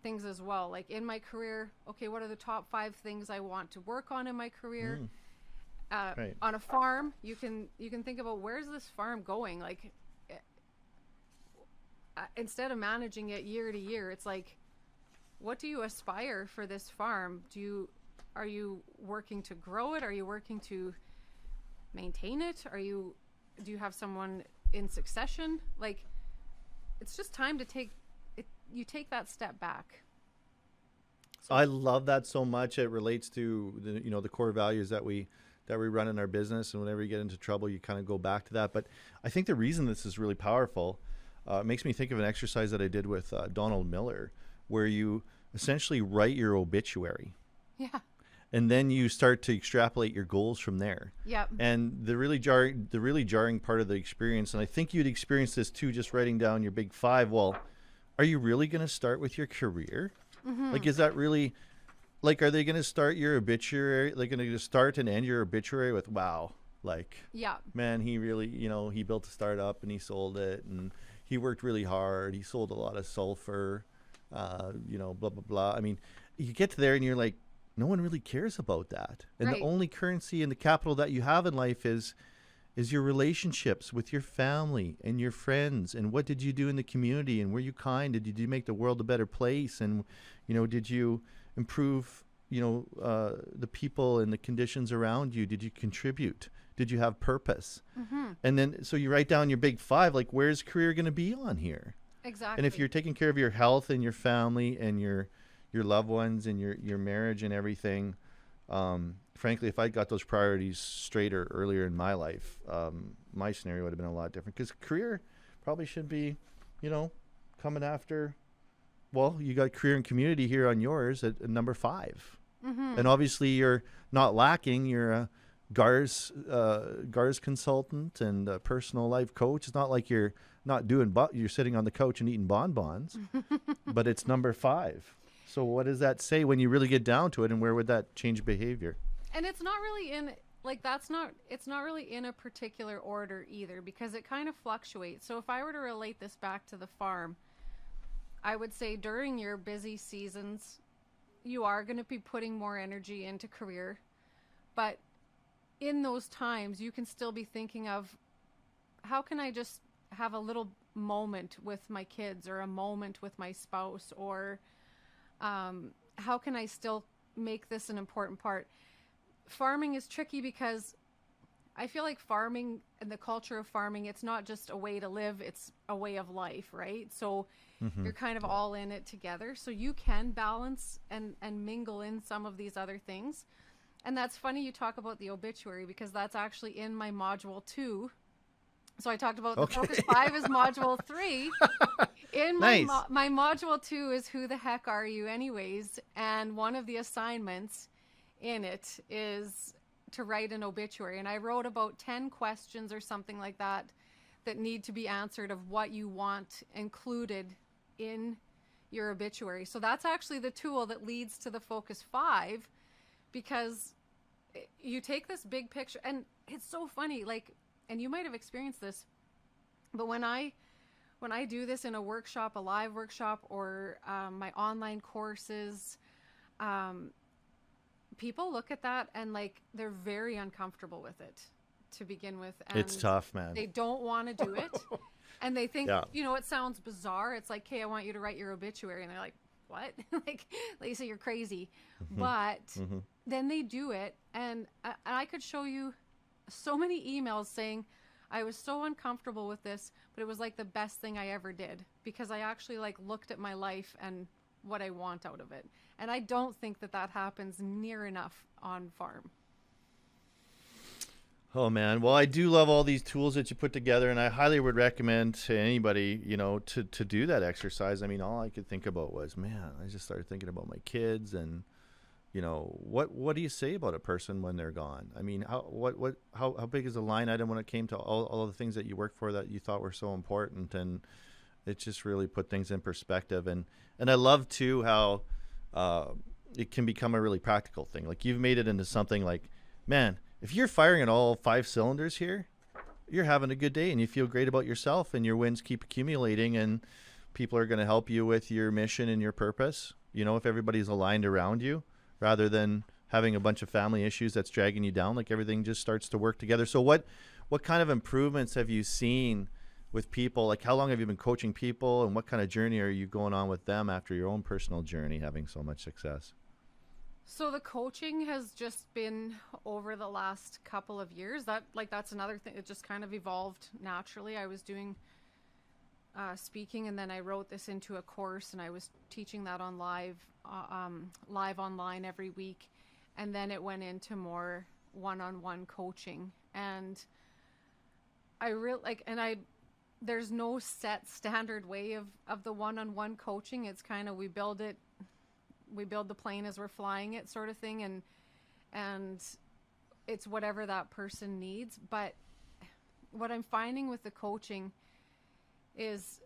things as well. Like in my career, okay, what are the top 5 things I want to work on in my career? Right. On a farm, you can think about, where's this farm going? Like, instead of managing it year to year, it's like, what do you aspire for this farm? Are you working to grow it? Are you working to maintain it? Do you have someone in succession? Like, it's just time to take that step back. So I love that so much. It relates to the core values that we run in our business, and whenever you get into trouble, you kind of go back to that. But I think the reason this is really powerful, it makes me think of an exercise that I did with Donald Miller, where you essentially write your obituary. Yeah. And then you start to extrapolate your goals from there. Yep. And the really jarring part of the experience, and I think you'd experience this too, just writing down your big 5. Well, are you really going to start with your career? Mm-hmm. Like, is that really, like, are they going to start your obituary? They're going to start and end your obituary with, wow, like, yeah, man, he really, he built a startup and he sold it, and he worked really hard. He sold a lot of sulfur, blah, blah, blah. I mean, you get to there and you're like, no one really cares about that. And right. The only currency and the capital that you have in life is your relationships with your family and your friends. And what did you do in the community? And were you kind? Did you make the world a better place? And, did you improve, the people and the conditions around you? Did you contribute? Did you have purpose? Mm-hmm. And then, so you write down your big 5, like, where's career going to be on here? Exactly. And if you're taking care of your health and your family and your your loved ones and your marriage and everything. Frankly, if I got those priorities straighter earlier in my life, my scenario would have been a lot different, because career probably should be, coming after. Well, you got career and community here on yours at number 5. And obviously you're not lacking. You're a GARS consultant and a personal life coach. It's not like you're not doing, you're sitting on the couch and eating bonbons, but it's number 5. So what does that say when you really get down to it, and where would that change behavior? And it's not really it's not really in a particular order either, because it kind of fluctuates. So if I were to relate this back to the farm, I would say during your busy seasons, you are going to be putting more energy into career, but in those times you can still be thinking of, how can I just have a little moment with my kids, or a moment with my spouse, or how can I still make this an important part? Farming is tricky because I feel like farming and the culture of farming, it's not just a way to live, it's a way of life, right? So you're kind of all in it together. So you can balance and mingle in some of these other things. And that's funny you talk about the obituary, because that's actually in my module 2. So I talked about the Focus 5 is module 3. In my, nice. My module 2 is Who the Heck Are You Anyways? And one of the assignments in it is to write an obituary. And I wrote about 10 questions or something like that need to be answered of what you want included in your obituary. So that's actually the tool that leads to the Focus 5, because you take this big picture, and it's so funny, like, and you might have experienced this, but when I do this in a workshop, a live workshop, or my online courses, people look at that and like they're very uncomfortable with it to begin with. And it's tough, man. They don't want to do it. And they think, it sounds bizarre. It's like, hey, I want you to write your obituary. And they're like, what? Like, Lacey, you're crazy. But then they do it. And I could show you so many emails saying, I was so uncomfortable with this, but it was like the best thing I ever did, because I actually like looked at my life and what I want out of it. And I don't think that happens near enough on farm. Oh man, well, I do love all these tools that you put together, and I highly would recommend to anybody, to do that exercise. I mean, all I could think about was, man, I just started thinking about my kids, and what do you say about a person when they're gone? I mean, how big is the line item when it came to all of the things that you worked for that you thought were so important? And it just really put things in perspective. And I love too how it can become a really practical thing. Like, you've made it into something like, man, if you're firing at all 5 cylinders here, you're having a good day and you feel great about yourself, and your wins keep accumulating, and people are going to help you with your mission and your purpose. If everybody's aligned around you, rather than having a bunch of family issues that's dragging you down, like everything just starts to work together. So what kind of improvements have you seen with people? Like, how long have you been coaching people, and what kind of journey are you going on with them after your own personal journey having so much success? So the coaching has just been over the last couple of years. That's another thing. It just kind of evolved naturally. I was doing speaking, and then I wrote this into a course, and I was teaching that on live online every week. And then it went into more one-on-one coaching. And I really there's no set standard way of the one-on-one coaching. It's kind of, we build the plane as we're flying it, sort of thing. And it's whatever that person needs. But what I'm finding with the coaching is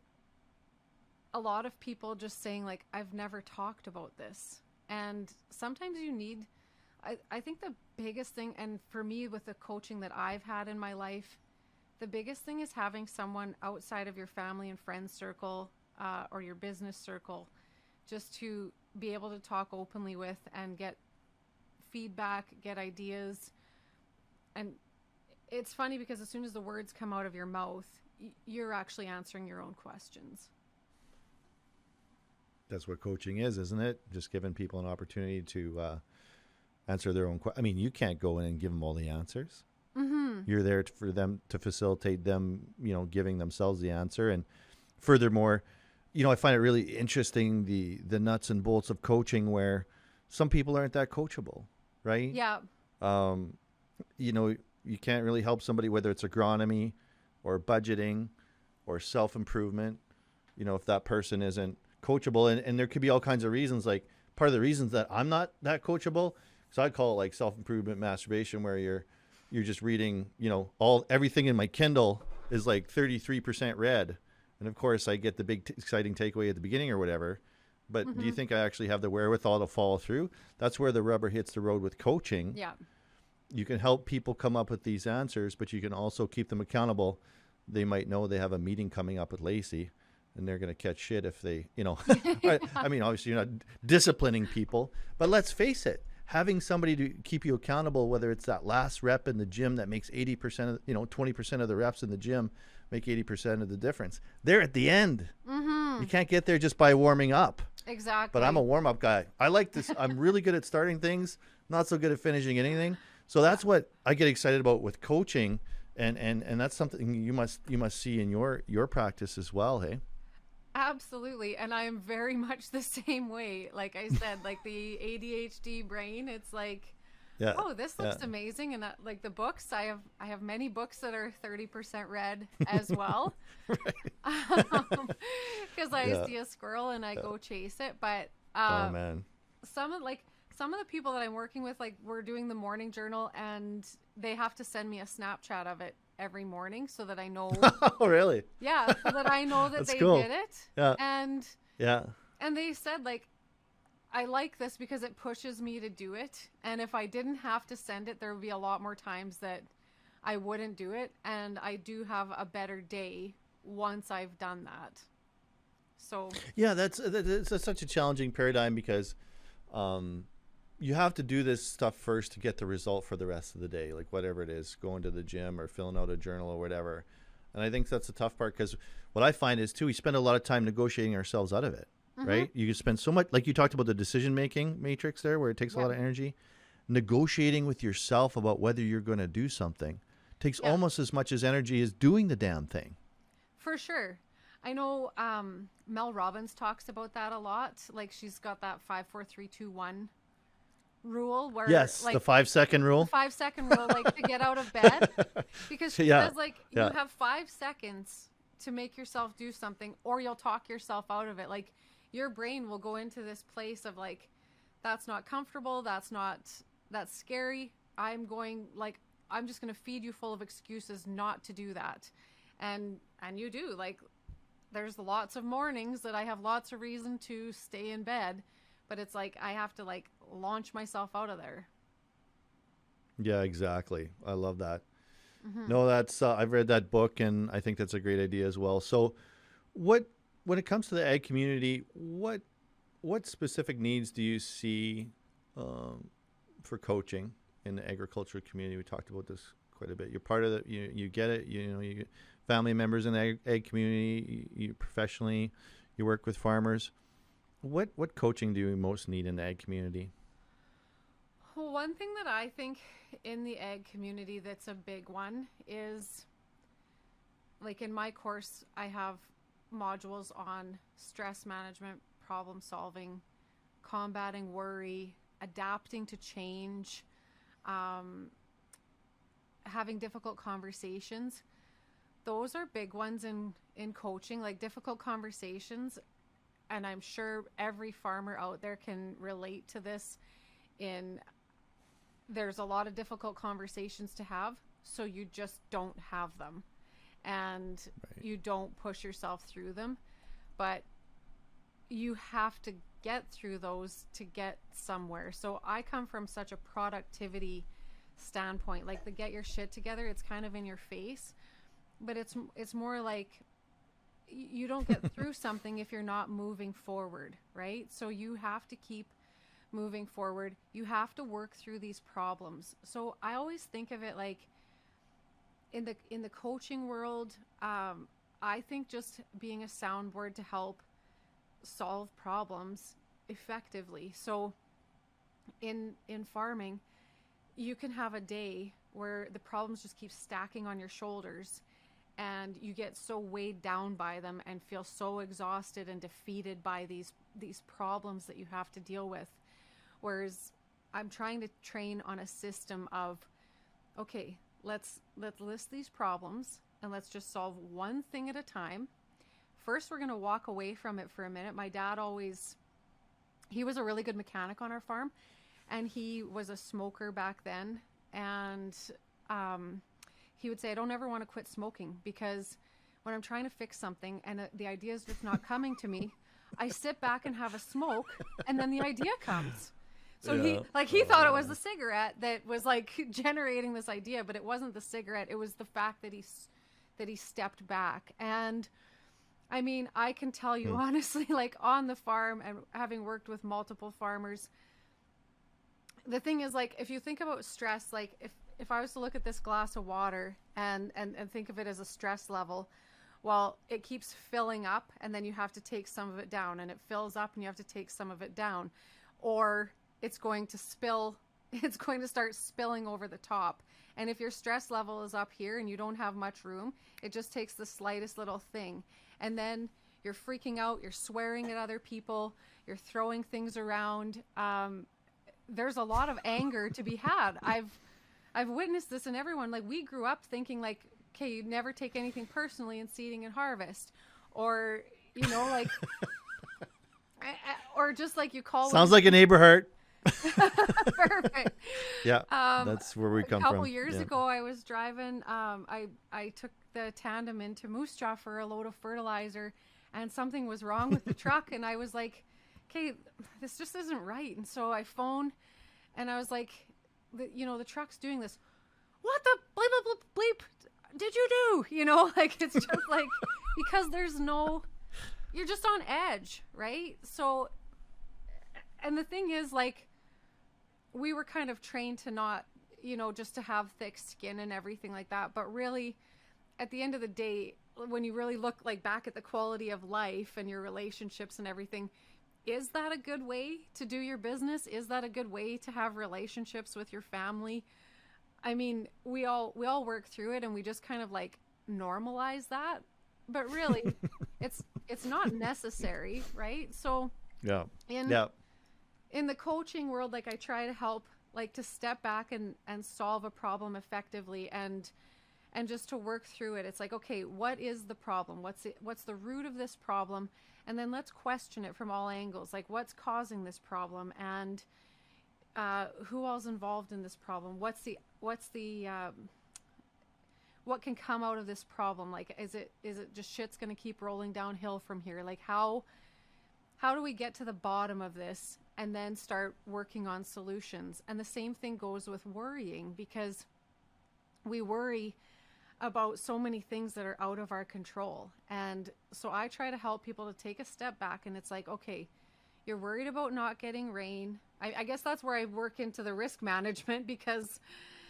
a lot of people just saying, like, I've never talked about this. And sometimes you need, I think the biggest thing, and for me with the coaching that I've had in my life, the biggest thing is having someone outside of your family and friends circle or your business circle, just to be able to talk openly with and get feedback, get ideas. And it's funny because as soon as the words come out of your mouth, you're actually answering your own questions. That's what coaching is, isn't it? Just giving people an opportunity to answer their own questions. I mean, you can't go in and give them all the answers. You're there for them, to facilitate them, giving themselves the answer. And furthermore, I find it really interesting, the nuts and bolts of coaching, where some people aren't that coachable, right? Yeah. Um, you can't really help somebody, whether it's agronomy or budgeting or self-improvement, if that person isn't coachable. And there could be all kinds of reasons. Like, part of the reasons that I'm not that coachable, so I call it like self-improvement masturbation, where you're just reading, everything in my Kindle is like 33% read. And of course I get the big exciting takeaway at the beginning or whatever. But do you think I actually have the wherewithal to follow through? That's where the rubber hits the road with coaching. Yeah. You can help people come up with these answers, but you can also keep them accountable. They might know they have a meeting coming up with Lacey, and they're going to catch shit if they, I mean, obviously you're not disciplining people, but let's face it, having somebody to keep you accountable, whether it's that last rep in the gym that makes 80% of, 20% of the reps in the gym make 80% of the difference. They're at the end. You can't get there just by warming up. Exactly. But I'm a warm-up guy. I like this. I'm really good at starting things, not so good at finishing anything. So that's what I get excited about with coaching, and that's something you must see in your practice as well, hey? Absolutely. And I am very much the same way. Like I said, like the ADHD brain, it's like, oh, this looks amazing. And like the books, I have many books that are 30% read as well. Because I see a squirrel and I go chase it. But oh man, some of the people that I'm working with, like, we're doing the morning journal, and they have to send me a Snapchat of it every morning so that I know. Oh, really? Yeah, so that I know that they cool. did it. Yeah. And they said, like, I like this because it pushes me to do it. And if I didn't have to send it, there would be a lot more times that I wouldn't do it. And I do have a better day once I've done that. So yeah, that's such a challenging paradigm, because you have to do this stuff first to get the result for the rest of the day, like whatever it is, going to the gym or filling out a journal or whatever. And I think that's the tough part, because what I find is, too, we spend a lot of time negotiating ourselves out of it, right? You can spend so much, like you talked about the decision-making matrix there, where it takes a lot of energy. Negotiating with yourself about whether you're going to do something takes almost as much as energy as doing the damn thing. For sure. I know Mel Robbins talks about that a lot. Like, she's got that 5, 4, 3, 2, 1 rule, where the 5-second rule. The 5-second rule, like, to get out of bed, because she says, like, you have 5 seconds to make yourself do something, or you'll talk yourself out of it. Like, your brain will go into this place of, like, that's not comfortable, that's scary, I'm just going to feed you full of excuses not to do that. And you do. Like, there's lots of mornings that I have lots of reason to stay in bed, but it's like I have to, like, launch myself out of there. Yeah, exactly. I love that. No, that's I've read that book, and I think that's a great idea as well. So when it comes to the ag community, what specific needs do you see for coaching in the agricultural community? We talked about this quite a bit. You're part of you get it. You get family members in the ag community. You professionally, you work with farmers. What coaching do you most need in the ag community? Well, one thing that I think in the ag community that's a big one is, like, in my course, I have modules on stress management, problem solving, combating worry, adapting to change, having difficult conversations. Those are big ones in coaching, like difficult conversations. And I'm sure every farmer out there can relate to this. There's a lot of difficult conversations to have, so you just don't have them, and you don't push yourself through them, but you have to get through those to get somewhere. So I come from such a productivity standpoint, like the get your shit together, it's kind of in your face, but it's more like you don't get through something if you're not moving forward, right? So you have to keep moving forward. You have to work through these problems. So I always think of it like in the coaching world, I think just being a soundboard to help solve problems effectively. So in farming, you can have a day where the problems just keep stacking on your shoulders, and you get so weighed down by them and feel so exhausted and defeated by these problems that you have to deal with. Whereas I'm trying to train on a system of, okay, let's list these problems and let's just solve one thing at a time. First, we're going to walk away from it for a minute. My dad he was a really good mechanic on our farm, and he was a smoker back then. And he would say, I don't ever want to quit smoking, because when I'm trying to fix something and the idea is just not coming to me, I sit back and have a smoke, and then the idea comes. So he thought it was the cigarette that was like generating this idea, but it wasn't the cigarette. It was the fact that he stepped back. And I mean, I can tell you honestly, like on the farm and having worked with multiple farmers, the thing is, like, if you think about stress, like if I was to look at this glass of water and think of it as a stress level, well, it keeps filling up and then you have to take some of it down, and it fills up and you have to take some of it down, or it's going to start spilling over the top. And if your stress level is up here and you don't have much room, it just takes the slightest little thing. And then you're freaking out, you're swearing at other people, you're throwing things around. There's a lot of anger to be had. I've witnessed this in everyone. Like, we grew up thinking like, okay, you never take anything personally in seeding and harvest, or, you know, like, or just like you call. Sounds like a neighbor heart. Perfect. Yeah, that's where we come from. A couple years ago, I was driving. I took the tandem into Moose Jaw for a load of fertilizer, and something was wrong with the truck, and I was like, okay, this just isn't right. And so I phoned, and I was like, the truck's doing this. What the bleep, bleep, bleep, bleep did you do? You know, like, it's just like, because you're just on edge, right? So, and the thing is, like, we were kind of trained to not, just to have thick skin and everything like that. But really, at the end of the day, when you really look like back at the quality of life and your relationships and everything, is that a good way to do your business? Is that a good way to have relationships with your family? I mean, we all work through it, and we just kind of like normalize that, but really it's not necessary, right? So in the coaching world, like, I try to help, like, to step back and solve a problem effectively, and just to work through it. It's like, okay, what is the problem? What's the root of this problem? And then let's question it from all angles. Like, what's causing this problem, and who all's involved in this problem? What can come out of this problem? Like, is it just shit's going to keep rolling downhill from here? Like, how do we get to the bottom of this and then start working on solutions? And the same thing goes with worrying, because we worry about so many things that are out of our control. And so I try to help people to take a step back, and it's like, okay, you're worried about not getting rain. I guess that's where I work into the risk management, because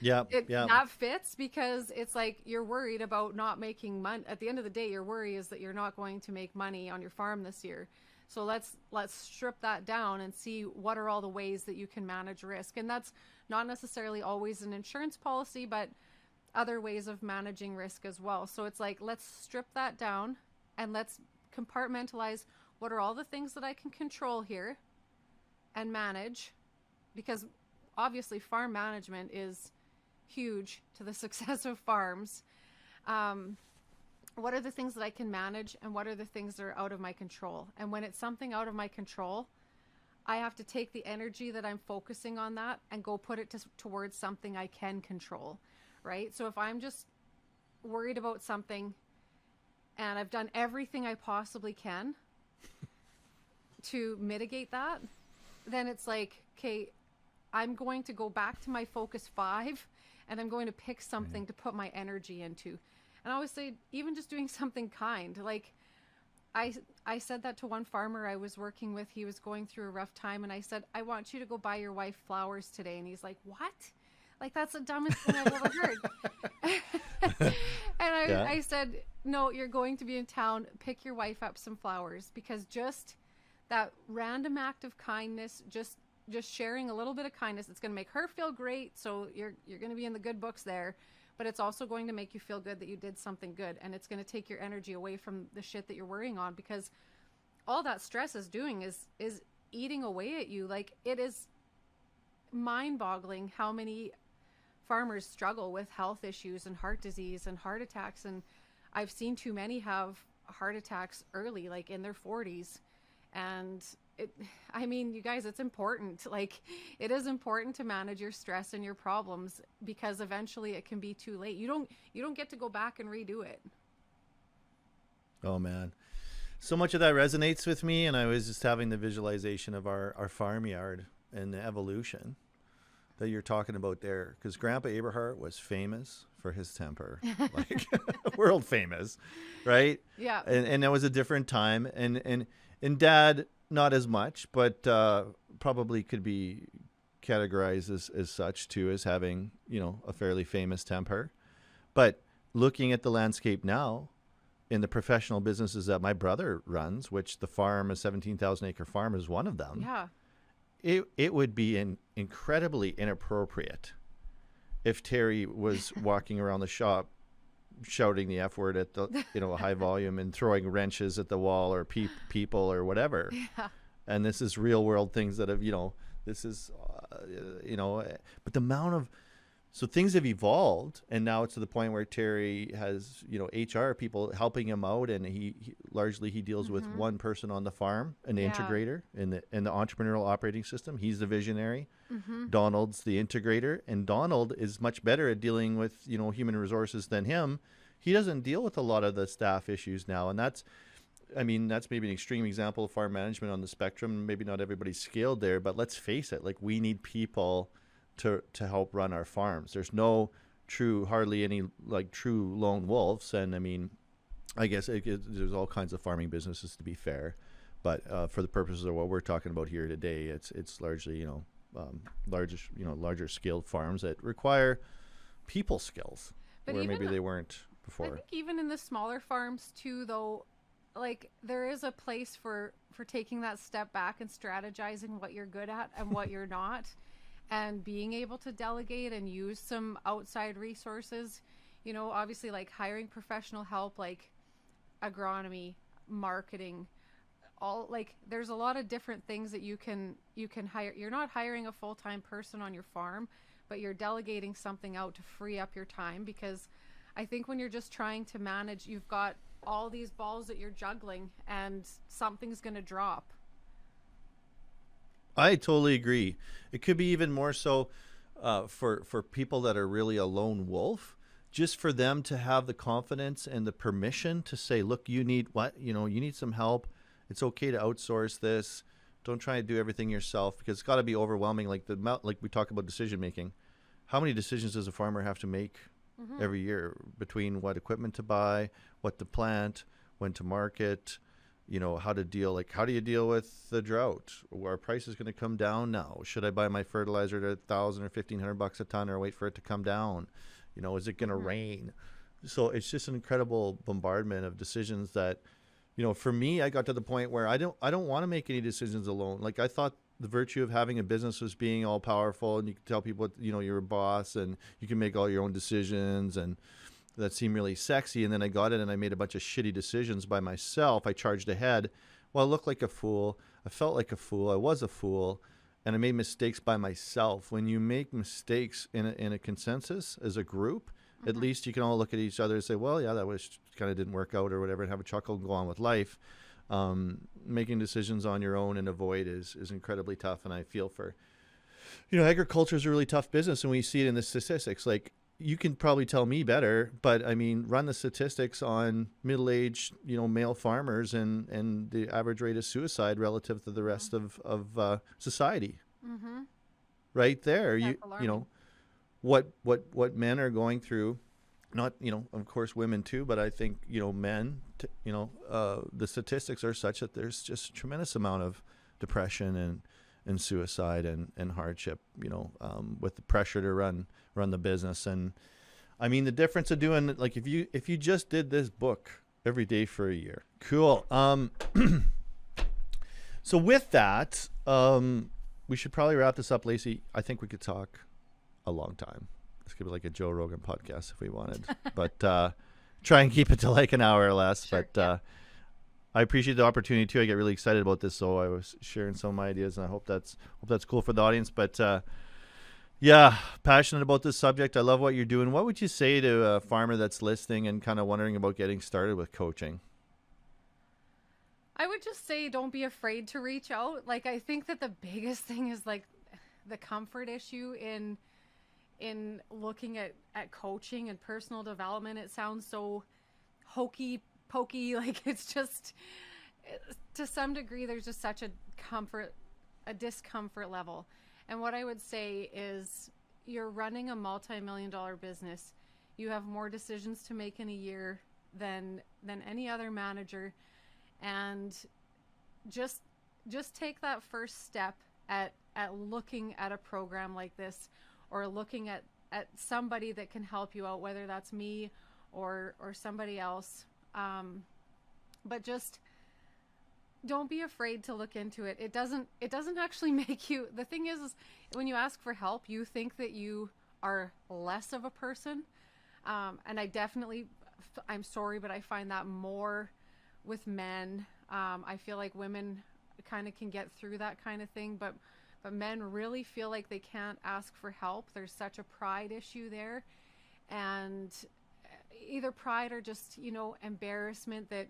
that fits, because it's like, you're worried about not making money. At the end of the day, your worry is that you're not going to make money on your farm this year. So let's strip that down and see what are all the ways that you can manage risk. And that's not necessarily always an insurance policy, but other ways of managing risk as well. So it's like, let's strip that down and let's compartmentalize what are all the things that I can control here and manage, because obviously farm management is huge to the success of farms. What are the things that I can manage, and what are the things that are out of my control? And when it's something out of my control, I have to take the energy that I'm focusing on that and go put it towards something I can control, right? So if I'm just worried about something and I've done everything I possibly can to mitigate that, then it's like, okay, I'm going to go back to my focus 5, and I'm going to pick something to put my energy into. And I always say, even just doing something kind, like, I said that to one farmer I was working with. He was going through a rough time, and I said, I want you to go buy your wife flowers today. And he's like, what? Like, that's the dumbest thing I've ever heard. And I said, no, you're going to be in town, pick your wife up some flowers, because just that random act of kindness, just sharing a little bit of kindness, it's going to make her feel great. So you're going to be in the good books there, but it's also going to make you feel good that you did something good, and it's going to take your energy away from the shit that you're worrying on, because all that stress is doing is eating away at you. Like, it is mind-boggling how many farmers struggle with health issues and heart disease and heart attacks, and I've seen too many have heart attacks early, like in their 40s. And I mean, you guys, it's important. Like, it is important to manage your stress and your problems, because eventually it can be too late. You don't get to go back and redo it. Oh man, so much of that resonates with me. And I was just having the visualization of our farmyard and the evolution that you're talking about there, because Grandpa Eberhard was famous for his temper, like world famous, right? Yeah. And that was a different time, and Dad not as much, but probably could be categorized as such too, as having, you know, a fairly famous temper. But looking at the landscape now in the professional businesses that my brother runs, which the farm, a 17,000 acre farm, is one of them. Yeah. It would be incredibly inappropriate if Terry was walking around the shop shouting the F word at the, you know, a high volume and throwing wrenches at the wall or people or whatever. Yeah. And this is real world things that have, you know, this is, you know, but the amount of, so things have evolved, and now it's to the point where Terry has, you know, HR people helping him out, and he largely deals with one person on the farm, an integrator in the entrepreneurial operating system. He's the visionary. Donald's the integrator, and Donald is much better at dealing with, you know, human resources than him. He doesn't deal with a lot of the staff issues now, and that's maybe an extreme example of farm management on the spectrum. Maybe not everybody's scaled there, but let's face it, like, we need people to help run our farms. There's hardly any like true lone wolves. And I mean, I guess there's all kinds of farming businesses, to be fair, but for the purposes of what we're talking about here today, it's largely, you know, larger scaled farms that require people skills, but where maybe they weren't before. I think even in the smaller farms too, though, like, there is a place for taking that step back and strategizing what you're good at and what you're not, and being able to delegate and use some outside resources. You know, obviously, like hiring professional help, like agronomy, marketing, all, like, there's a lot of different things that you can hire. You're not hiring a full-time person on your farm, but you're delegating something out to free up your time, because I think when you're just trying to manage, you've got all these balls that you're juggling, and something's going to drop. I totally agree. It could be even more so for people that are really a lone wolf, just for them to have the confidence and the permission to say, look, you need some help. It's okay to outsource this. Don't try to do everything yourself, because it's got to be overwhelming. Like we talk about decision making. How many decisions does a farmer have to make every year between what equipment to buy, what to plant, when to market, you know, how do you deal with the drought? Are prices going to come down now? Should I buy my fertilizer at $1,000 or $1,500 a ton, or wait for it to come down? You know, is it going to rain? So it's just an incredible bombardment of decisions that, you know, for me, I got to the point where I don't want to make any decisions alone. Like, I thought the virtue of having a business was being all powerful, and you can tell people, you know, you're a boss and you can make all your own decisions, and that seemed really sexy. And then I got it and I made a bunch of shitty decisions by myself. I charged ahead. Well, I looked like a fool. I felt like a fool. I was a fool. And I made mistakes by myself. When you make mistakes in a consensus as a group, at least you can all look at each other and say, well, yeah, that was kind of didn't work out or whatever, and have a chuckle and go on with life. Making decisions on your own and avoid is incredibly tough. And I feel for, you know, agriculture is a really tough business, and we see it in the statistics. Like, you can probably tell me better, but I mean, run the statistics on middle-aged, you know, male farmers and the average rate of suicide relative to the rest of society. Right there, you know, what men are going through, not, you know, of course women too, but I think, you know, men, you know, the statistics are such that there's just a tremendous amount of depression and suicide and hardship, you know, with the pressure to run the business. And I mean, the difference of doing, like, if you just did this book every day for a year, cool. So with that, we should probably wrap this up, Lacey. I think we could talk a long time. This could be like a Joe Rogan podcast if we wanted, but try and keep it to like an hour or less. Sure, But I appreciate the opportunity too. I get really excited about this, so I was sharing some of my ideas, and I hope that's cool for the audience. But yeah, passionate about this subject. I love what you're doing. What would you say to a farmer that's listening and kind of wondering about getting started with coaching? I would just say don't be afraid to reach out. Like, I think that the biggest thing is like the comfort issue in looking at coaching and personal development. It sounds so hokey pokey, like it's just, to some degree there's just such a discomfort level. And what I would say is, you're running a multi-million-dollar business. You have more decisions to make in a year than any other manager, and just take that first step at looking at a program like this, or looking at somebody that can help you out, whether that's me or somebody else. But just don't be afraid to look into it. It doesn't actually make you, the thing is when you ask for help, you think that you are less of a person. And I'm sorry, but I find that more with men. I feel like women kind of can get through that kind of thing, but men really feel like they can't ask for help. There's such a pride issue there, and either pride or just, embarrassment, that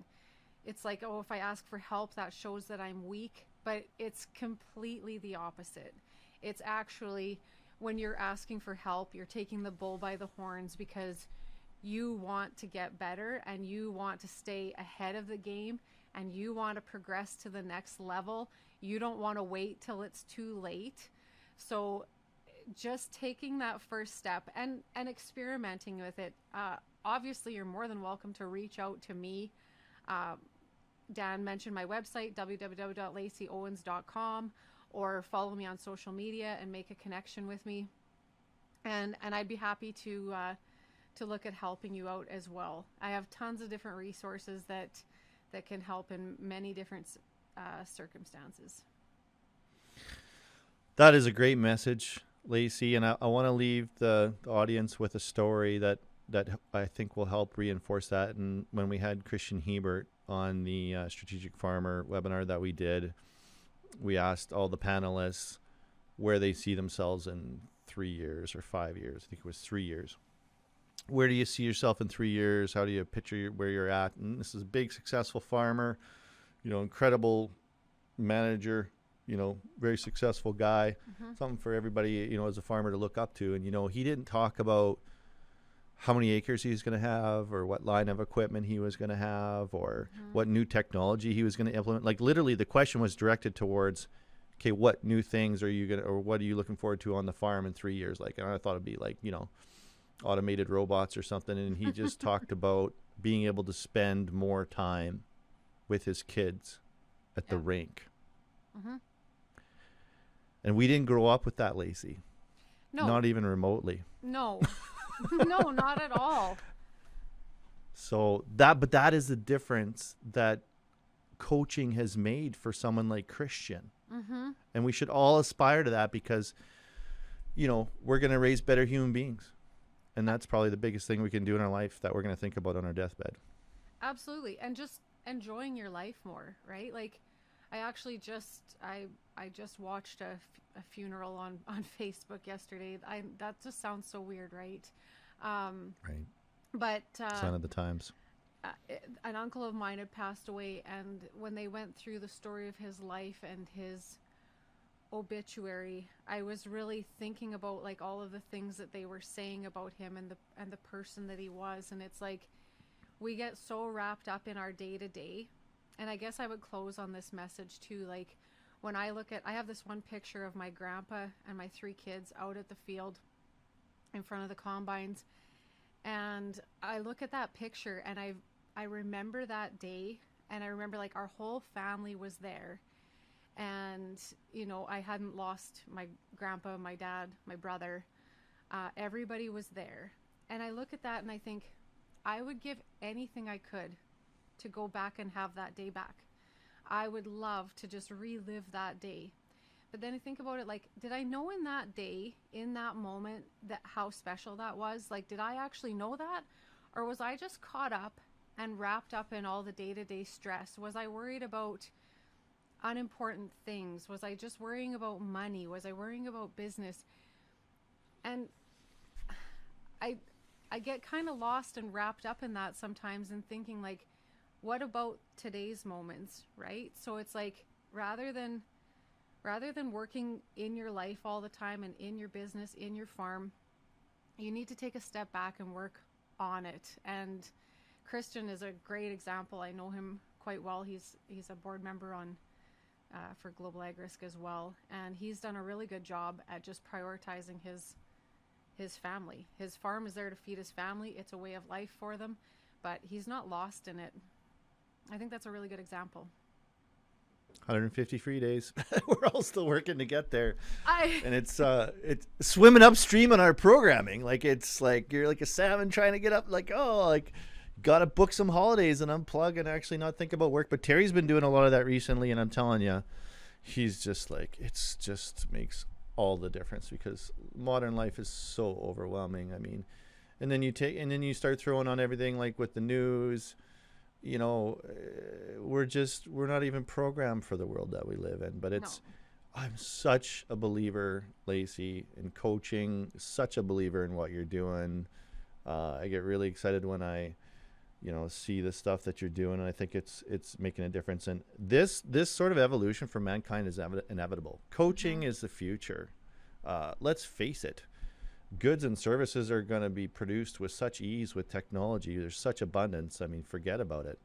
it's like, oh, if I ask for help, that shows that I'm weak. But it's completely the opposite. It's actually, when you're asking for help, you're taking the bull by the horns, because you want to get better and you want to stay ahead of the game and you want to progress to the next level. You don't want to wait till it's too late. So just taking that first step and experimenting with it. Obviously, you're more than welcome to reach out to me. Dan mentioned my website, www.laceyowens.com, or follow me on social media and make a connection with me. And I'd be happy to look at helping you out as well. I have tons of different resources that can help in many different circumstances. That is a great message, Lacey, and I want to leave the audience with a story that I think will help reinforce that. And when we had Christian Herbert on the Strategic Farmer webinar that we did, we asked all the panelists where they see themselves in 3 years or 5 years. I think it was 3 years. Where do you see yourself in 3 years? How do you picture where you're at? And this is a big, successful farmer, incredible manager, very successful guy, something for everybody, as a farmer to look up to. And, he didn't talk about how many acres he's going to have, or what line of equipment he was going to have, or what new technology he was going to implement. Like, literally the question was directed towards, okay, what new things are you going to, or what are you looking forward to on the farm in 3 years? Like, and I thought it'd be like, automated robots or something. And he just talked about being able to spend more time with his kids at the rink. And we didn't grow up with that, Lacey. No. Not even remotely. No. No, not at all. So that is the difference that coaching has made for someone like Christian. And we should all aspire to that, because, we're going to raise better human beings. And that's probably the biggest thing we can do in our life that we're going to think about on our deathbed. Absolutely. And just enjoying your life more, right? Like, I actually I just watched a funeral on Facebook yesterday. That just sounds so weird, right? Right. But sign of the times. An uncle of mine had passed away, and when they went through the story of his life and his obituary, I was really thinking about like all of the things that they were saying about him and the person that he was. And it's like, we get so wrapped up in our day to day. And I guess I would close on this message too. Like, when I have this one picture of my grandpa and my 3 kids out at the field in front of the combines. And I look at that picture and I remember that day, and I remember like our whole family was there. And, I hadn't lost my grandpa, my dad, my brother. Everybody was there. And I look at that and I think, I would give anything I could to go back and have that day back. I would love to just relive that day. But then I think about it, like, did I know in that day, in that moment, that how special that was? Like, did I actually know that? Or was I just caught up and wrapped up in all the day-to-day stress? Was I worried about unimportant things? Was I just worrying about money? Was I worrying about business? And I get kind of lost and wrapped up in that sometimes, and thinking, like, what about today's moments, right? So it's like, rather than working in your life all the time and in your business, in your farm, you need to take a step back and work on it. And Christian is a great example. I know him quite well. He's a board member on for Global Ag Risk as well, and he's done a really good job at just prioritizing his family. His farm is there to feed his family. It's a way of life for them, but he's not lost in it. I think that's a really good example. 150 free days. We're all still working to get there. And it's swimming upstream in our programming. Like, it's like you're like a salmon trying to get up, like, oh, like, gotta book some holidays and unplug and actually not think about work. But Terry's been doing a lot of that recently, and I'm telling you, he's just like, it's just makes all the difference, because modern life is so overwhelming. I mean, and then you start throwing on everything, like with the news. You know, we're not even programmed for the world that we live in. But I'm such a believer, Lacey, in coaching, such a believer in what you're doing. I get really excited when I, see the stuff that you're doing, and I think it's making a difference. And this sort of evolution for mankind is inevitable. Coaching is the future. Let's face it. Goods and services are going to be produced with such ease with technology. There's such abundance. I mean, forget about it.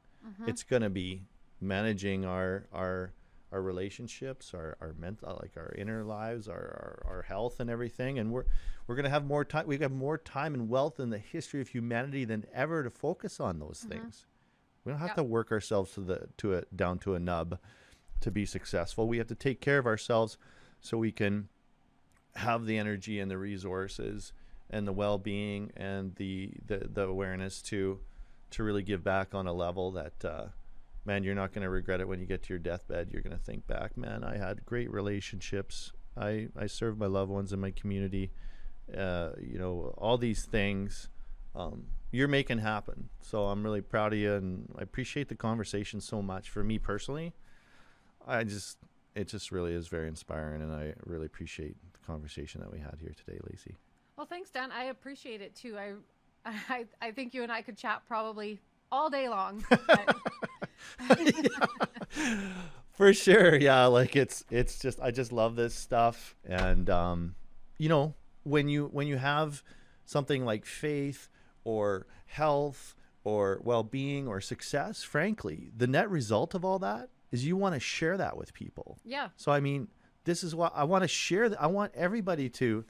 It's going to be managing our relationships, our mental, like our inner lives, our health and everything. And we're going to have more time. We have more time and wealth in the history of humanity than ever to focus on those things. We don't have to work ourselves down to a nub to be successful. We have to take care of ourselves so we can have the energy and the resources and the well-being and the awareness to really give back on a level that, man, you're not going to regret it when you get to your deathbed. You're going to think back, man, I had great relationships. I served my loved ones in my community. All these things you're making happen. So I'm really proud of you, and I appreciate the conversation so much. For me personally, it just really is very inspiring, and I really appreciate the conversation that we had here today, Lacey. Well, thanks, Dan. I appreciate it too. I think you and I could chat probably all day long. For sure. Yeah. Like it's just, I just love this stuff. And, when you have something like faith or health or well-being or success, frankly, the net result of all that is you want to share that with people. Yeah. So, I mean, this is what I want to share. I want everybody to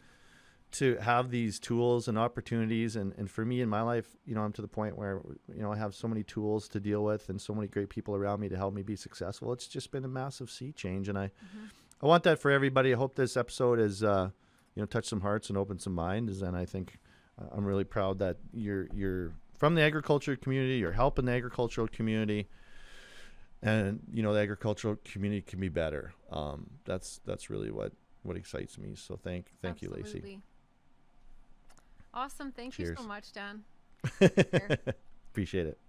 have these tools and opportunities. And for me in my life, I'm to the point where, I have so many tools to deal with and so many great people around me to help me be successful. It's just been a massive sea change. And I want that for everybody. I hope this episode has, touched some hearts and opened some minds. And I think I'm really proud that you're from the agriculture community, you're helping the agricultural community. And, the agricultural community can be better. That's really what excites me. So thank you, Lacey. Awesome. Thank Cheers. you so much, Dan. Appreciate it.